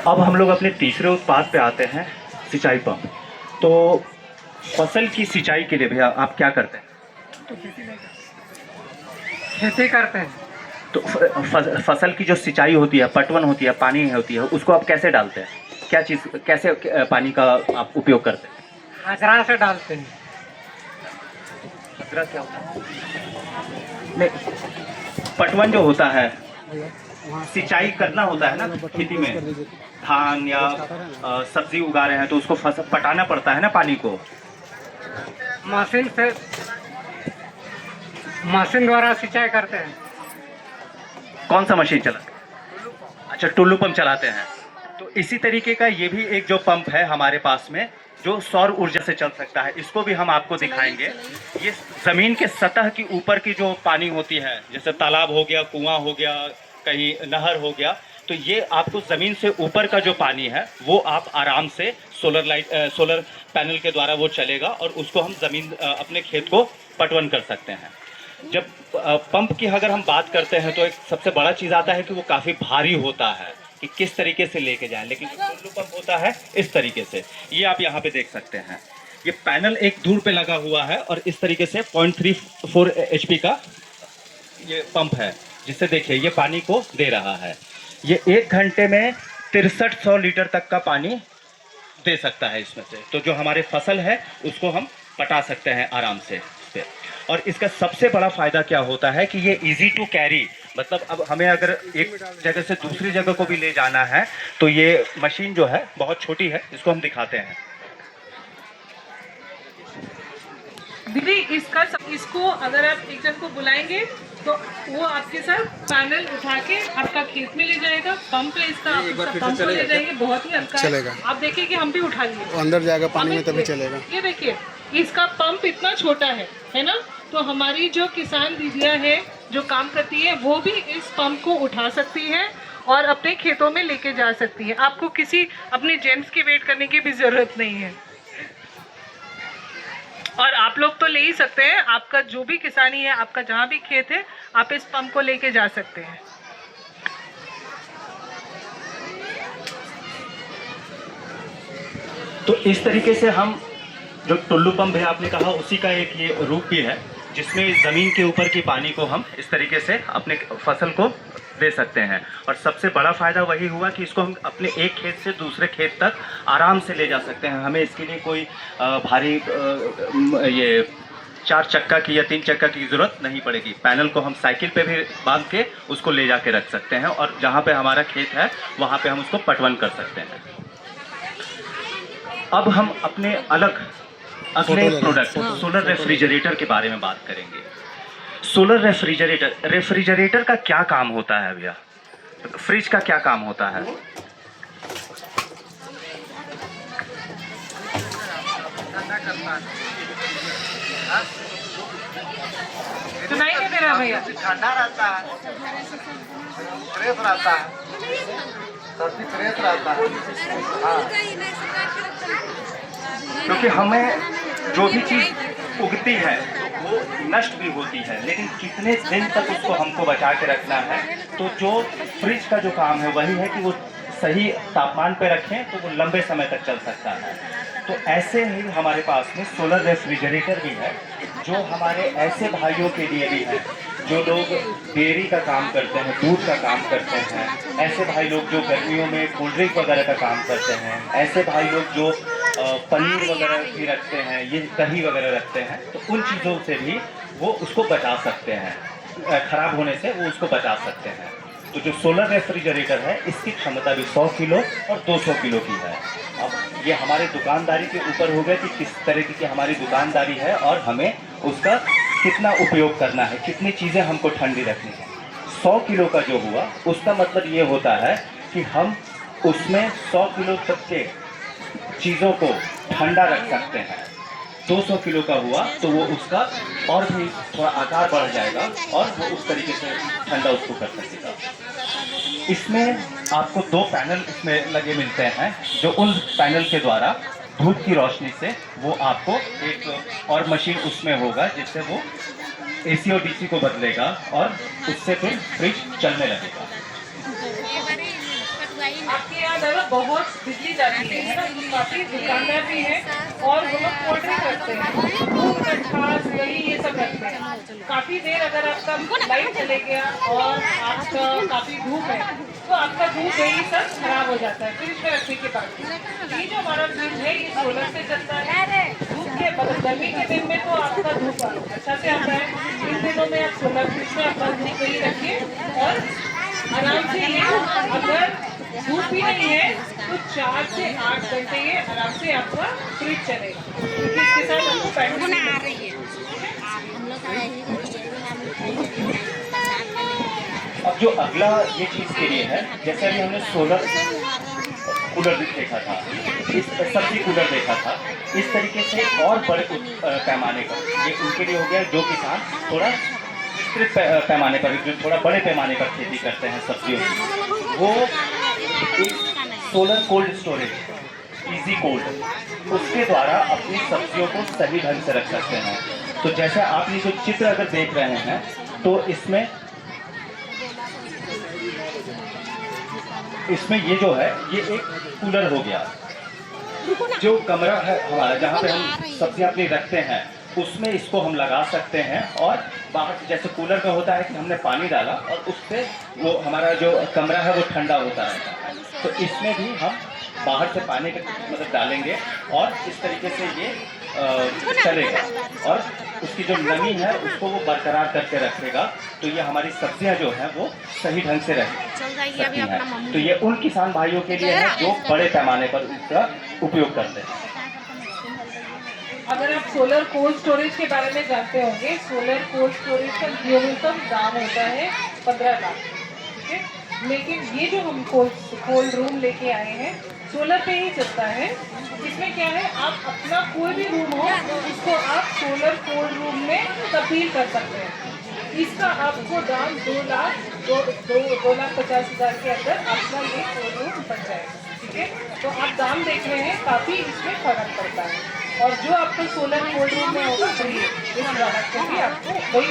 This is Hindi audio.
अब हम लोग अपने तीसरे उत्पाद पे आते हैं, सिंचाई पंप। तो फसल की सिंचाई के लिए भैया आप क्या करते हैं? खेती करते हैं। तो फसल की जो सिंचाई होती है, पटवन होती है, पानी होती है, उसको आप कैसे डालते हैं? क्या चीज़, कैसे पानी का आप उपयोग करते हैं? आजरा से डालते हैं। अदरक क्या होता है? नहीं, पटवन जो होता है, सिंचाई करना होता है ना खेती में, धान या सब्जी उगा रहे हैं तो उसको फसल पटाना पड़ता है ना पानी को। मशीन द्वारा सिंचाई करते हैं। कौन सा मशीन चलाते हैं? अच्छा, टुल्लू पंप चलाते हैं। तो इसी तरीके का ये भी एक जो पंप है हमारे पास में, जो सौर ऊर्जा से चल सकता है, इसको भी हम आपको दिखाएंगे। ये ज़मीन के सतह की ऊपर की जो पानी होती है, जैसे तालाब हो गया, कुआं हो गया, कहीं नहर हो गया, तो ये आपको ज़मीन से ऊपर का जो पानी है वो आप आराम से सोलर पैनल के द्वारा वो चलेगा और उसको हम ज़मीन अपने खेत को पटवन कर सकते हैं। जब पंप की अगर हम बात करते हैं तो एक सबसे बड़ा चीज़ आता है कि वो काफ़ी भारी होता है कि किस तरीके से लेके जाएं, लेकिन जो टुल्लू पंप होता है इस तरीके से, ये आप यहाँ पे देख सकते हैं। ये पैनल एक दूर पे लगा हुआ है और इस तरीके से 0.34 HP का ये पंप है, जिससे देखिए ये पानी को दे रहा है। ये 1 घंटे में 6300 लीटर तक का पानी दे सकता है इसमें से। तो जो हमारे फसल है उसको हम पटा सकते हैं आराम से इस पे। और इसका सबसे बड़ा फ़ायदा क्या होता है कि ये इजी टू कैरी, मतलब अब हमें अगर एक जगह से दूसरी जगह को भी ले जाना है तो ये मशीन जो है बहुत छोटी है, इसको हम दिखाते हैं। दीदी इसको अगर आप एक जन को बुलाएंगे तो वो आपके साथ पैनल उठा के आपका खेत में ले जाएगा। पंप है इसका, आप इसका पंप को ले जाएंगे, बहुत ही हल्का है। आप देखिए कि हम भी उठा लिए, अंदर जाएगा पानी में तभी चलेगा। ये देखिए इसका पंप इतना छोटा है ना। तो हमारी जो किसान दीदियाँ हैं जो काम करती है वो भी इस पंप को उठा सकती है और अपने खेतों में लेके जा सकती है। आपको किसी अपने जेंट्स की वेट करने की भी जरूरत नहीं है। और आप लोग तो ले ही सकते हैं, आपका जो भी किसानी है, आपका जहाँ भी खेत है, आप इस पंप को लेके जा सकते हैं। तो इस तरीके से हम जो टुल्लू पंप है आपने कहा, उसी का एक ये रूप भी है जिसमें ज़मीन के ऊपर की पानी को हम इस तरीके से अपने फसल को दे सकते हैं। और सबसे बड़ा फ़ायदा वही हुआ कि इसको हम अपने एक खेत से दूसरे खेत तक आराम से ले जा सकते हैं। हमें इसके लिए कोई भारी ये 4 चक्का की या 3 चक्का की ज़रूरत नहीं पड़ेगी। पैनल को हम साइकिल पे भी बांध के उसको ले जाके रख सकते हैं और जहाँ पे हमारा खेत है वहाँ पे हम उसको पटवन कर सकते हैं। अब हम अपने अगले प्रोडक्ट सोलर रेफ्रिजरेटर के बारे में बात करेंगे। सोलर रेफ्रिजरेटर का क्या काम होता है भैया? फ्रिज का क्या काम होता है? सुनाई नहीं दे रहा भैया? ठंडा रहता है, फ्रेश रहता है, सब्जी फ्रेश रहता है। क्योंकि हमें जो भी चीज़ उगती है तो वो नष्ट भी होती है, लेकिन कितने दिन तक उसको हमको बचा के रखना है। तो जो फ्रिज का जो काम है वही है कि वो सही तापमान पे रखें तो वो लंबे समय तक चल सकता है। तो ऐसे ही हमारे पास में सोलर रेफ्रिजरेटर भी है, जो हमारे ऐसे भाइयों के लिए भी है जो लोग डेयरी का काम करते हैं, दूध का काम करते हैं, ऐसे भाई लोग जो गर्मियों में कोल्ड ड्रिंक वगैरह का काम करते हैं, ऐसे भाई लोग जो पनीर वगैरह भी रखते हैं, ये दही वगैरह रखते हैं, तो उन चीज़ों से भी वो उसको बचा सकते हैं, ख़राब होने से वो उसको बचा सकते हैं। तो जो सोलर रेफ्रिजरेटर है इसकी क्षमता भी 100 किलो और 200 किलो की है। अब ये हमारे दुकानदारी के ऊपर हो गया कि किस तरीके की हमारी दुकानदारी है और हमें उसका कितना उपयोग करना है, कितनी चीज़ें हमको ठंडी रखनी है। 100 किलो का जो हुआ उसका मतलब ये होता है कि हम उसमें 100 किलो तक के चीज़ों को ठंडा रख सकते हैं। 200 किलो का हुआ तो वो उसका और भी थोड़ा आकार बढ़ जाएगा और वो उस तरीके से ठंडा उसको कर सकेगा। इसमें आपको 2 पैनल इसमें लगे मिलते हैं, जो उन पैनल के द्वारा धूप की रोशनी से वो आपको एक और मशीन उसमें होगा जिससे वो AC और DC को बदलेगा और उससे फिर फ्रिज चलने लगेगा। आपके यहाँ दादा बहुत बिजली जाती है ना, तो काफी दुकानदार भी हैं और वो लोग कोल्ड ड्रिंक रखते हैं, दूध खटास दही ये सब रखते हैं। काफी देर अगर आपका लाइट चले गया और आपका काफी धूप है तो आपका दूध दही सब खराब हो जाता है फ्रिज में रखने के बाद। ये जो हमारा फ्रिज है ये सोलर से चलता है। धूप के गर्मी के दिन में तो आपका धूप अच्छा से आता है, इन दिनों में आप सोलर फ्रिज में अपना दूध दही रखिए और आराम से ये अगर धूप भी नहीं है तो 4 से 8 घंटे ये आराम से आपका फ्रिज चलेगा, क्योंकि इसके साथ आपको बैटरी आ रही है। अब जो अगला ये चीज़ के लिए है, जैसे अभी हमने सोलर कूलर देखा था, इस सब्जी कूलर देखा था, इस तरीके से और बड़े पैमाने पर ये उनके लिए हो गया जो किसान थोड़ा विस्तृत पैमाने पर, जो थोड़ा बड़े पैमाने पर खेती करते हैं सब्जियों की, वो एक solar cold storage easy cold उसके द्वारा अपनी सब्जियों को सही ढंग से रख सकते हैं। तो जैसे आप ये जो चित्र अगर देख रहे हैं तो इसमें ये जो है ये एक कूलर हो गया। जो कमरा है हमारा जहाँ पे हम सब्जियाँ अपनी रखते हैं उसमें इसको हम लगा सकते हैं और बाहर जैसे कूलर का होता है कि हमने पानी डाला और उससे वो हमारा जो कमरा है वो ठंडा होता रहता है, तो इसमें भी हम बाहर से पानी के मतलब डालेंगे और इस तरीके से ये चलेगा और उसकी जो नमी है उसको वो बरकरार करके रखेगा। तो ये हमारी सब्जियां जो हैं वो सही ढंग से रह सकती हैं। तो ये उन किसान भाइयों के लिए है जो बड़े पैमाने पर इसका उपयोग करते हैं। अगर आप सोलर कोल्ड स्टोरेज के बारे में जानते होंगे, सोलर कोल्ड स्टोरेज का न्यूनतम दाम होता है 15 लाख, ठीक है। लेकिन ये जो हम कोल्ड रूम लेके आए हैं सोलर पे ही चलता है। इसमें क्या है, आप अपना कोई भी रूम हो उसको आप सोलर कोल्ड रूम में तब्दील कर सकते हैं। इसका आपको दाम 2,50,000 के अंदर आपका ये कोल्ड रूम बन जाएगा, ठीक है। तो आप दाम देख रहे हैं, काफ़ी इसमें फर्क पड़ता है और जो आपको सोलर कोल्ड रूम में होगा वही इस ग्राहक को भी आपको वही